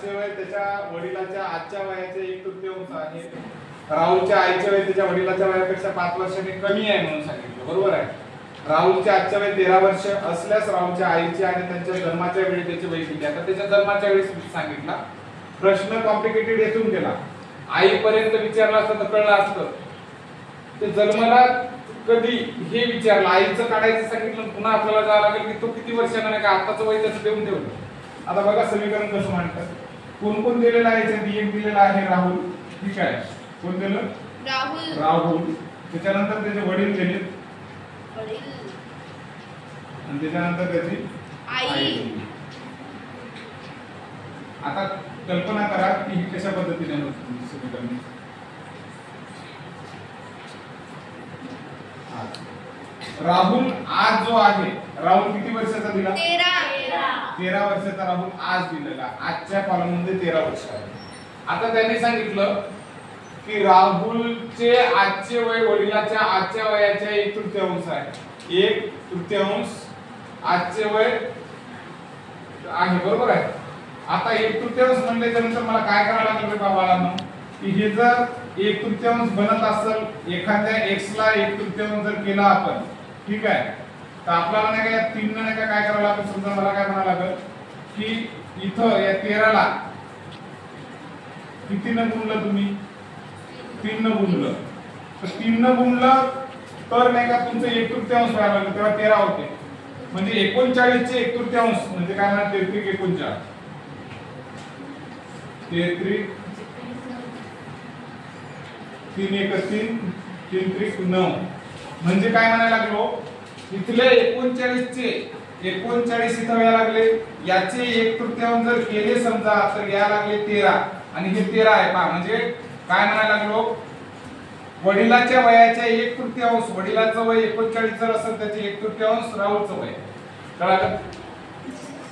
वय त्याच्या वडिलांच्या आजच्या वयाचे 1/3 आहे. राहुलच्या आईचे वय त्याच्या वडिलांच्या वयापेक्षा 5 वर्षांनी कमी आहे म्हणून सांगितलं. बरोबर आहे. राहुलचे आजच्या वय 13 वर्ष असल्यास राहुलच्या आईचे आणि त्यांच्या जन्माच्या वेळी त्याचे वय किती. आता त्याच्या जन्माच्या वेळी सांगितला. प्रश्न कॉम्प्लिकेटेड येथून गेला. आईपर्यंत विचारला असतं तर कळलं असतं. ते जन्माला कधी हे विचारलं, आईचं काढायचं सांगितलं, पुन्हा आपल्याला जावं लागेल की तो किती वर्षांना नाही का आताचं वय त्याचं देऊन ठेवलं. आता बघा समीकरण कसं मांडतात. कोण कोण दिलेलं आहे. एक दिलेला आहे राहुल. ठीक आहे. कोण दिलं? राहुल. त्याच्यानंतर त्याचे वडील दिले आणि त्याच्यानंतर त्याची आई. आता कल्पना करा की ही कशा पद्धतीने समीकरण. राहुल आज जो आहे, राहुल किती वर्षाचा दिला? 13 वर्षाचा राहुल आज दिलेला. आजच्या कॉलम मध्ये 13 वर्ष आहे. आता त्यांनी सांगितलं की राहुलचे आजचे वय वडिलांच्या आजच्या वयाच्या 1/3 आहे. 1/3 आजचे वय आहे. बरोबर आहे. आता 1/3 म्हणल्याच्या नंतर मला काय करावं लागेल बाबांनो की हे जर 1/3 बनत असेल, एखाद्या x ला 1/3 जर केला आपण, ठीक आहे, तर आपल्याला नाही का या 3 ने नाही का काय करावं लागेल. समजा मला काय म्हणावं लागेल की इथं या 13 ला किती न गुणलं तुम्ही? 3 न गुणलं. तर 3 न गुणलं तर नाही का तुमचं 1/3 व्हायला लागलं, तेव्हा 13 होते. म्हणजे 39 चे 1/3 म्हणजे काय म्हणतात 33 39. 33 3 1 3 3 3 9. म्हणजे काय म्हणायला लागलो इथले 39 चे 39 इथं व्हायला लागले. याचे 1/3 जर केले समजा तर या लागले 13 आणि हे 13 आहे पहा. म्हणजे काय म्हणायला लागलो वडिलांच्या वयाच्या 1/3, वडिलांचं वय 39 जर असेल त्याचे 1/3 राहुलचं वय. कळालं?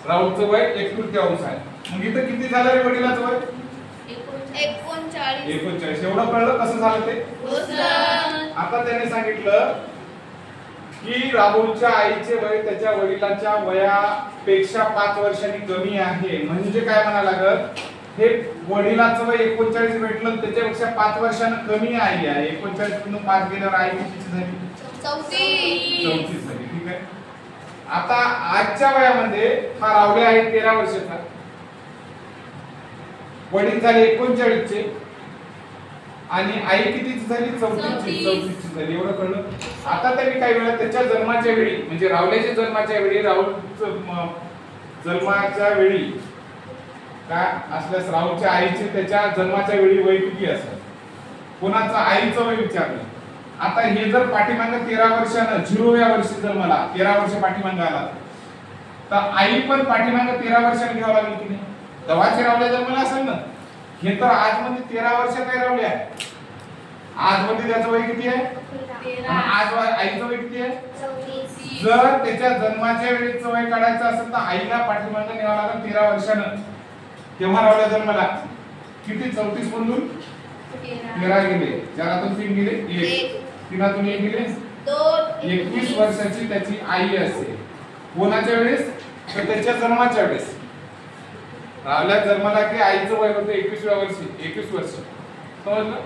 राहुलचं वय 1/3 आहे. मग इथं किती झालं रे वडिलांचं वय? 39. एवढं कळलं कसं झालं ते? आता त्याने सांगितलं की राहुलच्या आईचे वय त्याच्या वडिलांच्या वयापेक्षा 5 वर्षांनी कमी आहे. म्हणजे काय म्हणायला लागत हे वडिलांचं वय 39 भेटलं त्याच्यापेक्षा 5 वर्षांनी कमी आई आहे. 39 मधून 5 गेल्यावर आई किती झाली? 34 झाली. ठीक आहे. आता आजच्या वयामध्ये हा राहुल आहे 13 वर्षाचा, वडील झाले 39 चे आणि आई कितीची झाली? 34 ची झाली. एवढं कळलं. आता त्यांनी काही वेळा त्याच्या जन्माच्या वेळी म्हणजे राहुल्याच्या जन्माच्या वेळी जन्माच्या वेळी काय असल्यास राहुलच्या आईचे त्याच्या जन्माच्या वेळी वय किती असेल, कोणाचं आईचं वय विचारलं. आता हे जर पाठीमागे 13 वर्षानं 0व्या वर्षी जन्माला 13 वर्ष पाठीमागे आला तर आई पण पाठीमागे 13 वर्षांनी घ्यावं लागेल की नाही? तेव्हाच राहुल्या जन्माला असेल ना. हे तर आज मध्ये 13 वर्षात काय राहुल्या आज मध्ये त्याचं वय किती आहे? आज आईचं वय किती आहे? 34. जर त्याच्या जन्माच्या वेळेचं वय काढायचं असेल तर आईला पाठीमागे न्यावं लागेल 13 वर्षानं. तेव्हा राहुल्या जन्माला किती? 34 मधून 13 गेले, 4तून 3 गेले 1, 3तून 1 गेले 2. 21 वर्षाची त्याची आई असते. कोणाच्या वेळेस? तर त्याच्या जन्माच्या वेळेस. राहुल्या जन्माला की आईचं वय होतं 21व्या वर्षी 21 वर्ष. समजलं?